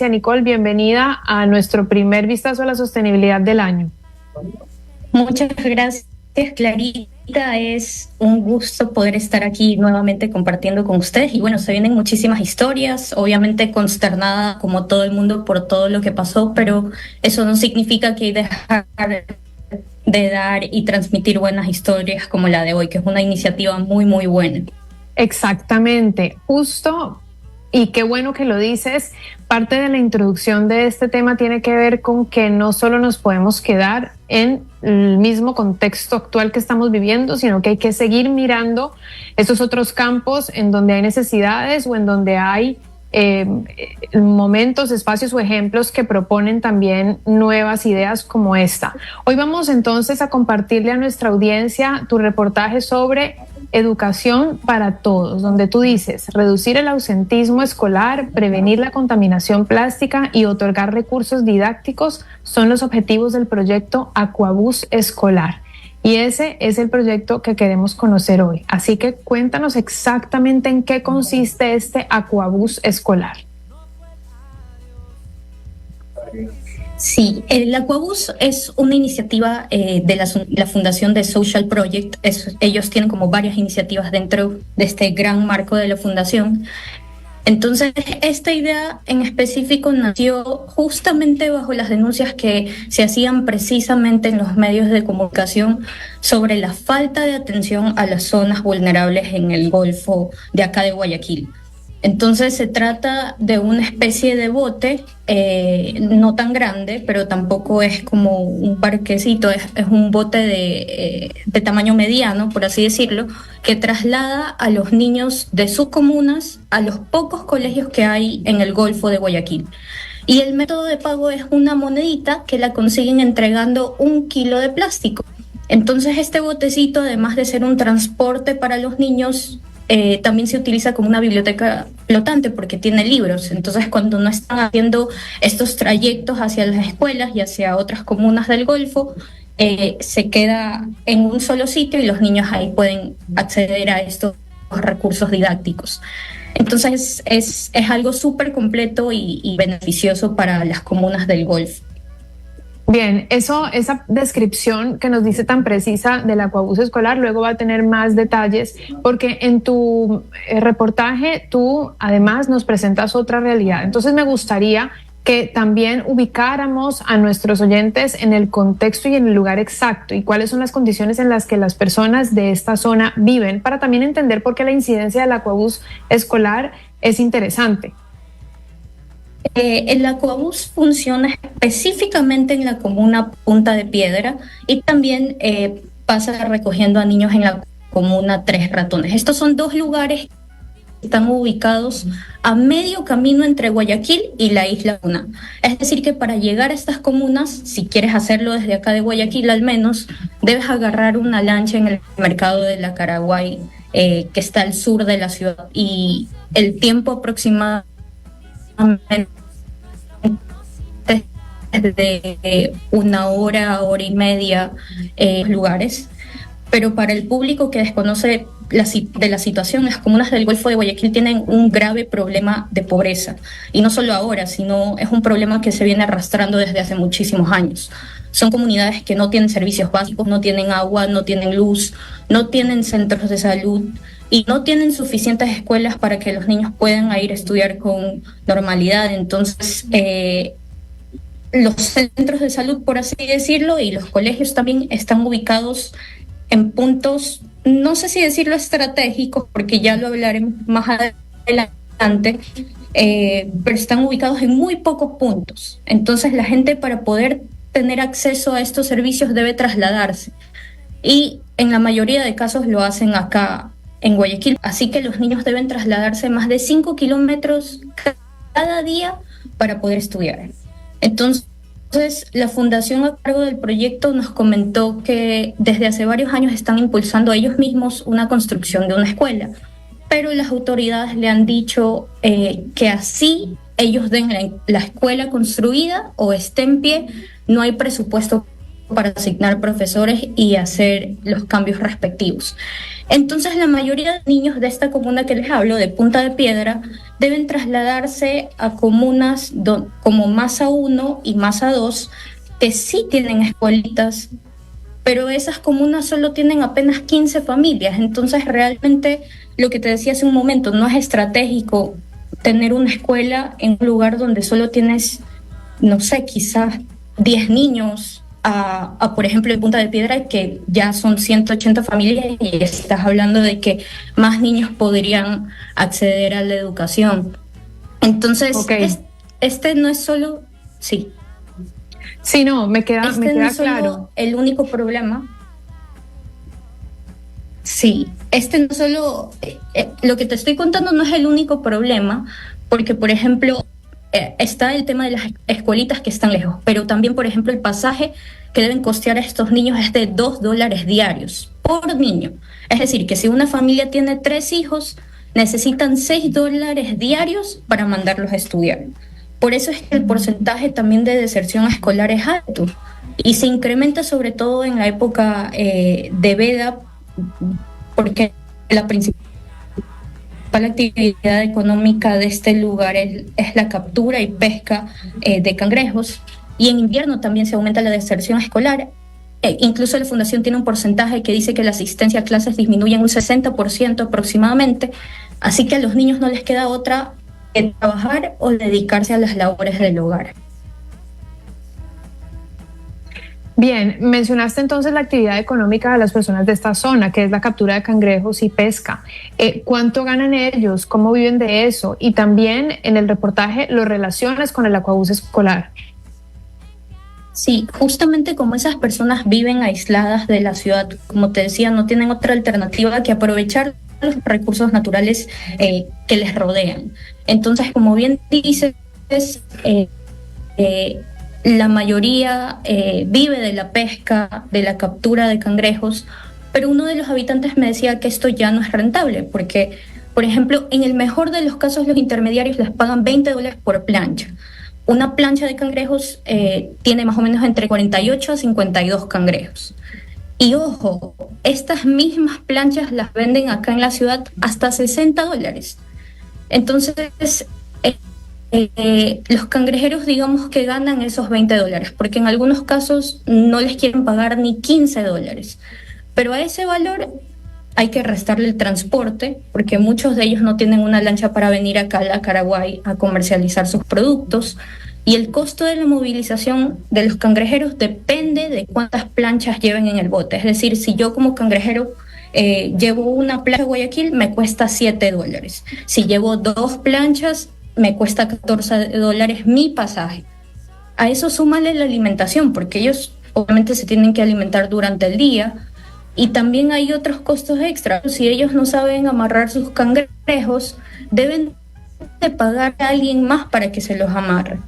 Nicole, bienvenida a nuestro primer vistazo a la sostenibilidad del año. Muchas gracias, Clarita. Es un gusto poder estar aquí nuevamente compartiendo con ustedes. Y bueno, se vienen muchísimas historias, obviamente consternada como todo el mundo por todo lo que pasó, pero eso no significa que hay que dejar de dar y transmitir buenas historias como la de hoy, que es una iniciativa muy, muy buena. Exactamente, justo. Y qué bueno que lo dices. Parte de la introducción de este tema tiene que ver con que no solo nos podemos quedar en el mismo contexto actual que estamos viviendo, sino que hay que seguir mirando esos otros campos en donde hay necesidades o en donde hay momentos, espacios o ejemplos que proponen también nuevas ideas como esta. Hoy vamos entonces a compartirle a nuestra audiencia tu reportaje sobre educación para todos, donde tú dices reducir el ausentismo escolar, prevenir la contaminación plástica y otorgar recursos didácticos son los objetivos del proyecto Aquabús Escolar. Y ese es el proyecto que queremos conocer hoy. Así que cuéntanos exactamente en qué consiste este Aquabús Escolar. Sí, el Aquabús es una iniciativa de la Fundación de Social Project. Ellos tienen como varias iniciativas dentro de este gran marco de la fundación. Entonces, esta idea en específico nació justamente bajo las denuncias que se hacían precisamente en los medios de comunicación sobre la falta de atención a las zonas vulnerables en el Golfo de acá de Guayaquil. Entonces se trata de una especie de bote, no tan grande, pero tampoco es como un parquecito, es un bote de tamaño mediano, por así decirlo, que traslada a los niños de sus comunas a los pocos colegios que hay en el Golfo de Guayaquil. Y el método de pago es una monedita que la consiguen entregando 1 kilo de plástico. Entonces este botecito, además de ser un transporte para los niños, también se utiliza como una biblioteca flotante porque tiene libros. Entonces, cuando no están haciendo estos trayectos hacia las escuelas y hacia otras comunas del Golfo, se queda en un solo sitio y los niños ahí pueden acceder a estos recursos didácticos. Entonces, es algo súper completo y beneficioso para las comunas del Golfo. Bien, esa descripción que nos dice tan precisa del Aquabús Escolar, luego va a tener más detalles, porque en tu reportaje tú además nos presentas otra realidad. Entonces me gustaría que también ubicáramos a nuestros oyentes en el contexto y en el lugar exacto y cuáles son las condiciones en las que las personas de esta zona viven, para también entender por qué la incidencia del Aquabús Escolar es interesante. El Aquabús funciona específicamente en la comuna Punta de Piedra y también pasa recogiendo a niños en la comuna Tres Ratones. Estos son 2 lugares que están ubicados a medio camino entre Guayaquil y la Isla Una. Es decir, que para llegar a estas comunas, si quieres hacerlo desde acá de Guayaquil al menos, debes agarrar una lancha en el mercado de la Caraguay, que está al sur de la ciudad, y el tiempo aproximado de 1 hora, hora y media lugares. Pero para el público que desconoce de la situación, las comunas del Golfo de Guayaquil tienen un grave problema de pobreza. Y no solo ahora, sino es un problema que se viene arrastrando desde hace muchísimos años. Son comunidades que no tienen servicios básicos, no tienen agua, no tienen luz, no tienen centros de salud y no tienen suficientes escuelas para que los niños puedan ir a estudiar con normalidad. Entonces, los centros de salud, por así decirlo, y los colegios también están ubicados en puntos, no sé si decirlo estratégicos, porque ya lo hablaremos más adelante, pero están ubicados en muy pocos puntos. Entonces, la gente, para poder tener acceso a estos servicios, debe trasladarse. Y en la mayoría de casos lo hacen acá en Guayaquil. Así que los niños deben trasladarse más de 5 kilómetros cada día para poder estudiar. Entonces, la fundación a cargo del proyecto nos comentó que desde hace varios años están impulsando ellos mismos una construcción de una escuela, pero las autoridades le han dicho que así ellos den la escuela construida o esté en pie, no hay presupuesto para asignar profesores y hacer los cambios respectivos. Entonces, la mayoría de niños de esta comuna que les hablo, de Punta de Piedra, deben trasladarse a comunas como Masa 1 y Masa 2, que sí tienen escuelitas, pero esas comunas solo tienen apenas 15 familias. Entonces, realmente, lo que te decía hace un momento, no es estratégico tener una escuela en un lugar donde solo tienes, no sé, quizás 10 niños, por ejemplo, en Punta de Piedra, que ya son 180 familias y estás hablando de que más niños podrían acceder a la educación. Entonces, este no es solo... Sí. Sí, no, me queda no es claro. Solo el único problema. Sí, no solo... lo que te estoy contando no es el único problema, porque, por ejemplo, está el tema de las escuelitas que están lejos, pero también, por ejemplo, el pasaje que deben costear a estos niños es de $2 diarios por niño. Es decir, que si una familia tiene 3 hijos, necesitan $6 diarios para mandarlos a estudiar. Por eso es que el porcentaje también de deserción escolar es alto y se incrementa sobre todo en la época de veda, porque la principal actividad económica de este lugar es la captura y pesca de cangrejos, y en invierno también se aumenta la deserción escolar. Incluso la fundación tiene un porcentaje que dice que la asistencia a clases disminuye en un 60% aproximadamente, así que a los niños no les queda otra que trabajar o dedicarse a las labores del hogar. Bien, mencionaste entonces la actividad económica de las personas de esta zona, que es la captura de cangrejos y pesca. ¿Cuánto ganan ellos? ¿Cómo viven de eso? Y también en el reportaje lo relacionas con el aquabús escolar. Sí, justamente como esas personas viven aisladas de la ciudad, como te decía, no tienen otra alternativa que aprovechar los recursos naturales que les rodean. Entonces, como bien dices, la mayoría vive de la pesca, de la captura de cangrejos, pero uno de los habitantes me decía que esto ya no es rentable, porque, por ejemplo, en el mejor de los casos los intermediarios les pagan $20 por plancha. Una plancha de cangrejos tiene más o menos entre 48 a 52 cangrejos. Y ojo, estas mismas planchas las venden acá en la ciudad hasta $60. Entonces, los cangrejeros, digamos que ganan esos $20, porque en algunos casos no les quieren pagar ni $15. Pero a ese valor hay que restarle el transporte, porque muchos de ellos no tienen una lancha para venir acá a la Caraguay a comercializar sus productos. Y el costo de la movilización de los cangrejeros depende de cuántas planchas lleven en el bote. Es decir, si yo como cangrejero llevo una plancha de Guayaquil, me cuesta $7. Si llevo 2 planchas, me cuesta $14 mi pasaje. A eso súmale la alimentación, porque ellos obviamente se tienen que alimentar durante el día, y también hay otros costos extras. Si ellos no saben amarrar sus cangrejos, deben de pagar a alguien más para que se los amarre.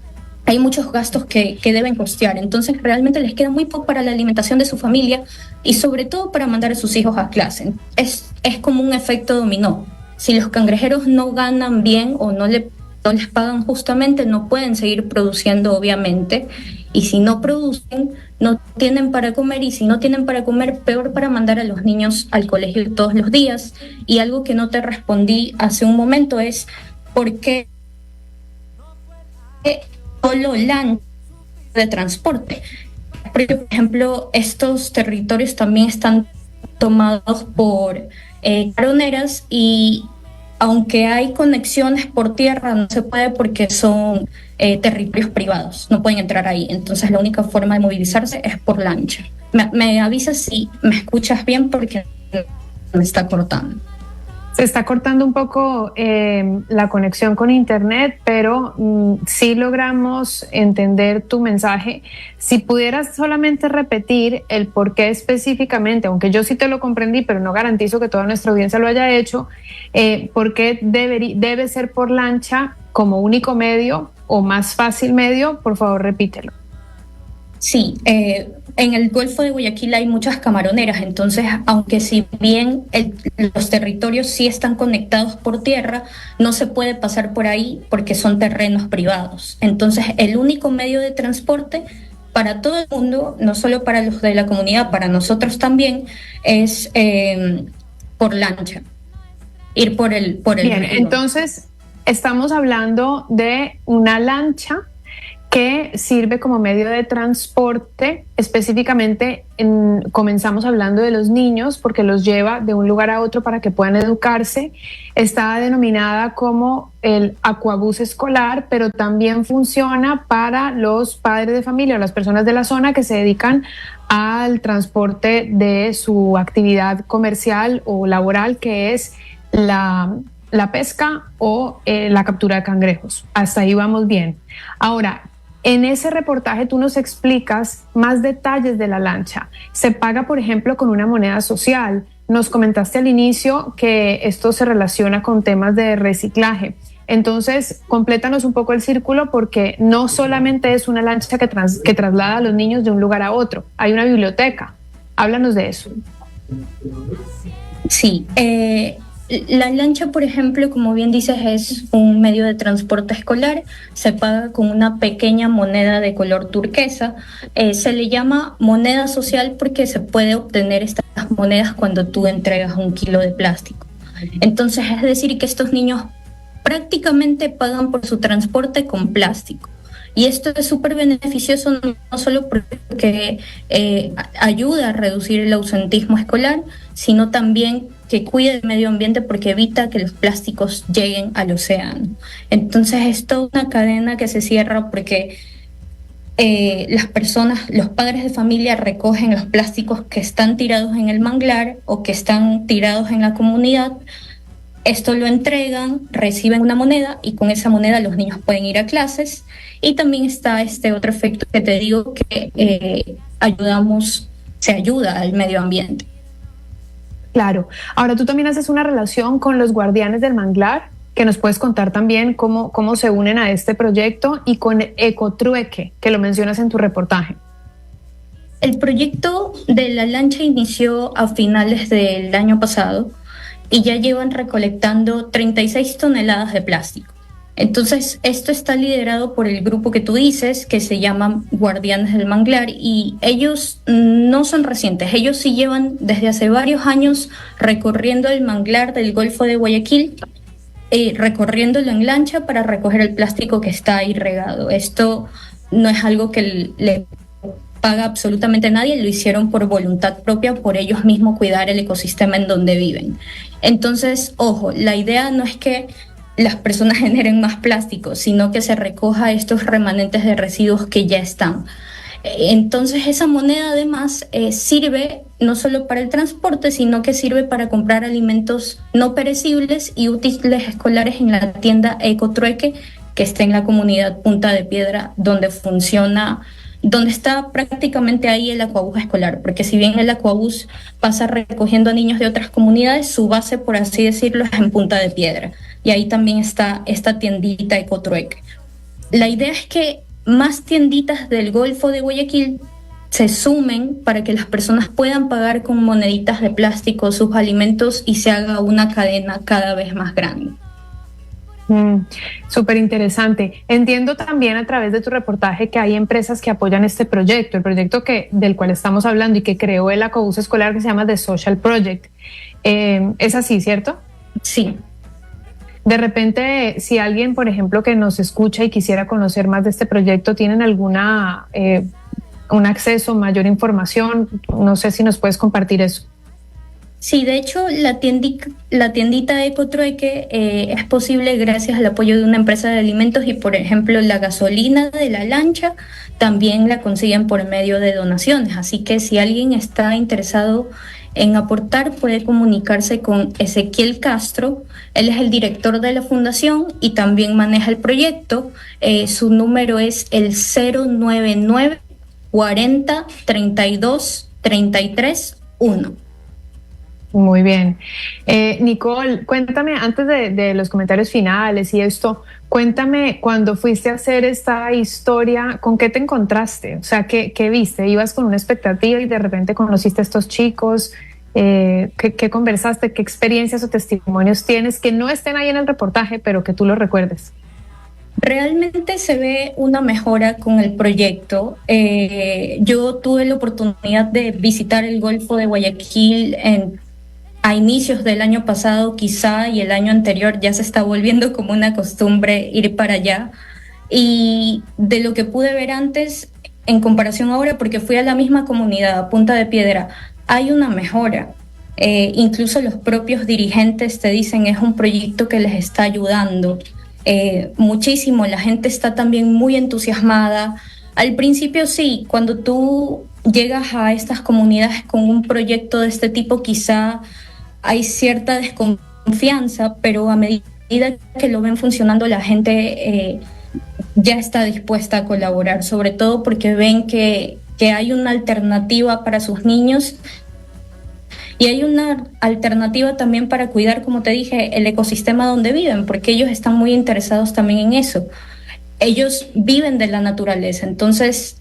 Hay muchos gastos que deben costear, entonces realmente les queda muy poco para la alimentación de su familia y sobre todo para mandar a sus hijos a clase. Es como un efecto dominó. Si los cangrejeros no ganan bien o no les pagan justamente, no pueden seguir produciendo, obviamente, y si no producen, no tienen para comer, y si no tienen para comer, peor para mandar a los niños al colegio todos los días. Y algo que no te respondí hace un momento es ¿por qué solo lancha de transporte? Porque, por ejemplo, estos territorios también están tomados por caroneras, y aunque hay conexiones por tierra, no se puede porque son territorios privados, no pueden entrar ahí. Entonces la única forma de movilizarse es por lancha. Me avisas si me escuchas bien, porque me está cortando. Se está cortando un poco la conexión con internet, pero sí logramos entender tu mensaje. Si pudieras solamente repetir el por qué específicamente, aunque yo sí te lo comprendí, pero no garantizo que toda nuestra audiencia lo haya hecho, por qué debe ser por lancha como único medio o más fácil medio, por favor repítelo. Sí, en el Golfo de Guayaquil hay muchas camaroneras, entonces aunque si bien los territorios sí están conectados por tierra, no se puede pasar por ahí porque son terrenos privados. Entonces el único medio de transporte para todo el mundo, no solo para los de la comunidad, para nosotros también, es por lancha, ir por el Bien, río. Entonces estamos hablando de una lancha que sirve como medio de transporte. Específicamente comenzamos hablando de los niños porque los lleva de un lugar a otro para que puedan educarse. Está denominada como el Aquabús escolar, pero también funciona para los padres de familia o las personas de la zona que se dedican al transporte de su actividad comercial o laboral, que es la pesca o la captura de cangrejos. Hasta ahí vamos bien. Ahora, en ese reportaje tú nos explicas más detalles de la lancha. Se paga, por ejemplo, con una moneda social. Nos comentaste al inicio que esto se relaciona con temas de reciclaje. Entonces, complétanos un poco el círculo, porque no solamente es una lancha que traslada a los niños de un lugar a otro. Hay una biblioteca. Háblanos de eso. Sí, la lancha, por ejemplo, como bien dices, es un medio de transporte escolar. Se paga con una pequeña moneda de color turquesa. Se le llama moneda social porque se puede obtener estas monedas cuando tú entregas 1 kilo de plástico. Entonces, es decir, que estos niños prácticamente pagan por su transporte con plástico. Y esto es súper beneficioso, no solo porque ayuda a reducir el ausentismo escolar, sino también que cuida el medio ambiente porque evita que los plásticos lleguen al océano. Entonces es toda una cadena que se cierra porque las personas, los padres de familia recogen los plásticos que están tirados en el manglar o que están tirados en la comunidad. Esto lo entregan, reciben una moneda y con esa moneda los niños pueden ir a clases. Y también está este otro efecto que te digo, que se ayuda al medio ambiente. Claro. Ahora tú también haces una relación con los Guardianes del Manglar, que nos puedes contar también cómo se unen a este proyecto, y con Ecotrueque, que lo mencionas en tu reportaje. El proyecto de la lancha inició a finales del año pasado y ya llevan recolectando 36 toneladas de plástico. Entonces, esto está liderado por el grupo que tú dices, que se llama Guardianes del Manglar, y ellos no son recientes, ellos sí llevan desde hace varios años recorriendo el manglar del Golfo de Guayaquil, recorriéndolo en lancha para recoger el plástico que está ahí regado. Esto no es algo que le paga absolutamente nadie, lo hicieron por voluntad propia, por ellos mismos cuidar el ecosistema en donde viven. Entonces, ojo, la idea no es que las personas generen más plástico, sino que se recoja estos remanentes de residuos que ya están. Entonces esa moneda además sirve no solo para el transporte, sino que sirve para comprar alimentos no perecibles y útiles escolares en la tienda Ecotrueque, que está en la comunidad Punta de Piedra, donde está prácticamente ahí el Aquabús escolar, porque si bien el Aquabús pasa recogiendo a niños de otras comunidades, su base, por así decirlo, es en Punta de Piedra. Y ahí también está esta tiendita Ecotrueque. La idea es que más tienditas del Golfo de Guayaquil se sumen para que las personas puedan pagar con moneditas de plástico sus alimentos y se haga una cadena cada vez más grande. Súper interesante. Entiendo también a través de tu reportaje que hay empresas que apoyan este proyecto, el proyecto del cual estamos hablando y que creó el Aquabús escolar, que se llama The Social Project. ¿Es así, cierto? Sí. De repente, si alguien, por ejemplo, que nos escucha y quisiera conocer más de este proyecto, ¿tienen alguna un acceso, mayor información? No sé si nos puedes compartir eso. Sí, de hecho, la tiendita Ecotrueque es posible gracias al apoyo de una empresa de alimentos, y, por ejemplo, la gasolina de la lancha también la consiguen por medio de donaciones. Así que si alguien está interesado en aportar, puede comunicarse con Ezequiel Castro. Él es el director de la fundación y también maneja el proyecto. Su número es el 099 40 32 33 1. Muy bien. Nicole, cuéntame, antes de los comentarios finales y esto, cuéntame, cuando fuiste a hacer esta historia, ¿con qué te encontraste? O sea, ¿qué viste? ¿Ibas con una expectativa y de repente conociste a estos chicos? ¿Qué conversaste? ¿Qué experiencias o testimonios tienes que no estén ahí en el reportaje, pero que tú los recuerdes? Realmente se ve una mejora con el proyecto. Yo tuve la oportunidad de visitar el Golfo de Guayaquil a inicios del año pasado quizá, y el año anterior ya se está volviendo como una costumbre ir para allá. Y de lo que pude ver antes, en comparación ahora, porque fui a la misma comunidad, a Punta de Piedra, hay una mejora. Incluso los propios dirigentes te dicen es un proyecto que les está ayudando muchísimo. La gente está también muy entusiasmada. Al principio sí, cuando tú llegas a estas comunidades con un proyecto de este tipo, quizá hay cierta desconfianza, pero a medida que lo ven funcionando, la gente ya está dispuesta a colaborar, sobre todo porque ven que hay una alternativa para sus niños y hay una alternativa también para cuidar, como te dije, el ecosistema donde viven, porque ellos están muy interesados también en eso. Ellos viven de la naturaleza, entonces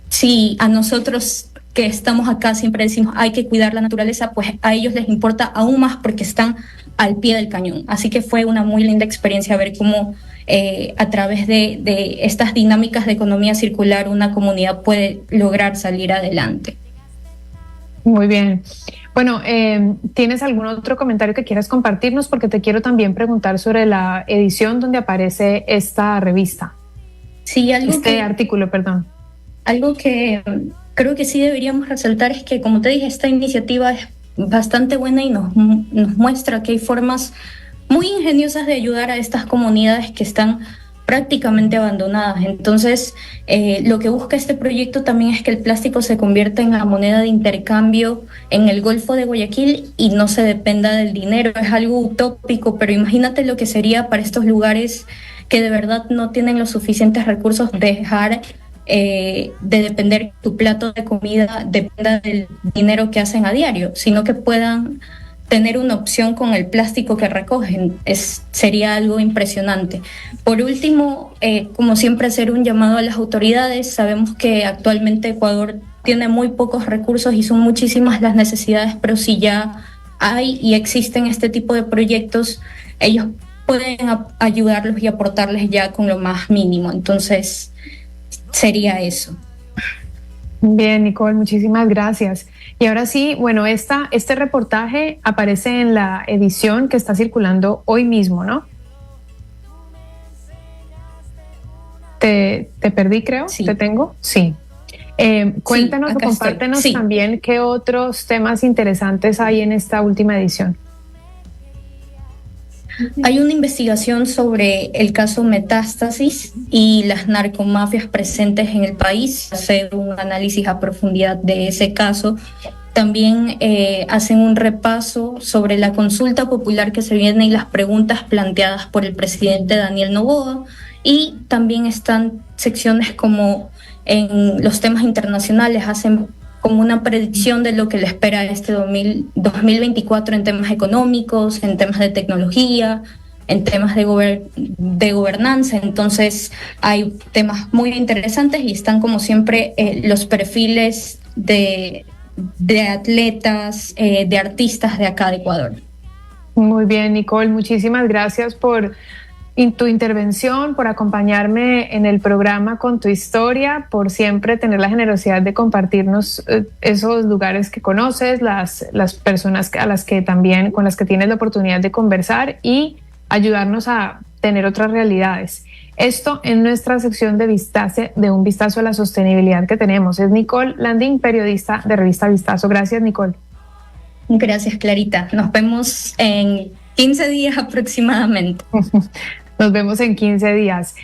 si a nosotros que estamos acá siempre decimos hay que cuidar la naturaleza, pues a ellos les importa aún más porque están al pie del cañón. Así que fue una muy linda experiencia ver cómo a través de estas dinámicas de economía circular una comunidad puede lograr salir adelante. Muy bien. Bueno, ¿tienes algún otro comentario que quieras compartirnos? Porque te quiero también preguntar sobre la edición donde aparece esta revista. Sí, artículo, perdón. Algo que creo que sí deberíamos resaltar es que, como te dije, esta iniciativa es bastante buena y nos muestra que hay formas muy ingeniosas de ayudar a estas comunidades que están prácticamente abandonadas. Entonces, lo que busca este proyecto también es que el plástico se convierta en la moneda de intercambio en el Golfo de Guayaquil y no se dependa del dinero. Es algo utópico, pero imagínate lo que sería para estos lugares que de verdad no tienen los suficientes recursos dejar de depender que tu plato de comida dependa del dinero que hacen a diario, sino que puedan tener una opción con el plástico que recogen. Sería algo impresionante. Por último, como siempre, hacer un llamado a las autoridades. Sabemos que actualmente Ecuador tiene muy pocos recursos y son muchísimas las necesidades, pero si ya hay y existen este tipo de proyectos, ellos pueden ayudarlos y aportarles ya con lo más mínimo. Entonces, sería eso. Bien, Nicole, muchísimas gracias. Y ahora sí, bueno, este reportaje aparece en la edición que está circulando hoy mismo, ¿no? ¿Te perdí, creo? Sí. ¿Te tengo? Sí. Cuéntanos o compártenos también qué otros temas interesantes hay en esta última edición. Hay una investigación sobre el caso Metástasis y las narcomafias presentes en el país. Hacer un análisis a profundidad de ese caso. También hacen un repaso sobre la consulta popular que se viene y las preguntas planteadas por el presidente Daniel Noboa. Y también están secciones como en los temas internacionales, hacen como una predicción de lo que le espera a este 2024 en temas económicos, en temas de tecnología, en temas de gobernanza. Entonces hay temas muy interesantes y están como siempre los perfiles de atletas, de artistas de acá de Ecuador. Muy bien, Nicole, muchísimas gracias por tu intervención, por acompañarme en el programa con tu historia, por siempre tener la generosidad de compartirnos esos lugares que conoces, las personas con las que tienes la oportunidad de conversar y ayudarnos a tener otras realidades. Esto en nuestra sección de un vistazo a la sostenibilidad que tenemos. Es Nicole Landín, periodista de Revista Vistazo. Gracias, Nicole. Gracias, Clarita. Nos vemos en 15 días aproximadamente. Nos vemos en 15 días.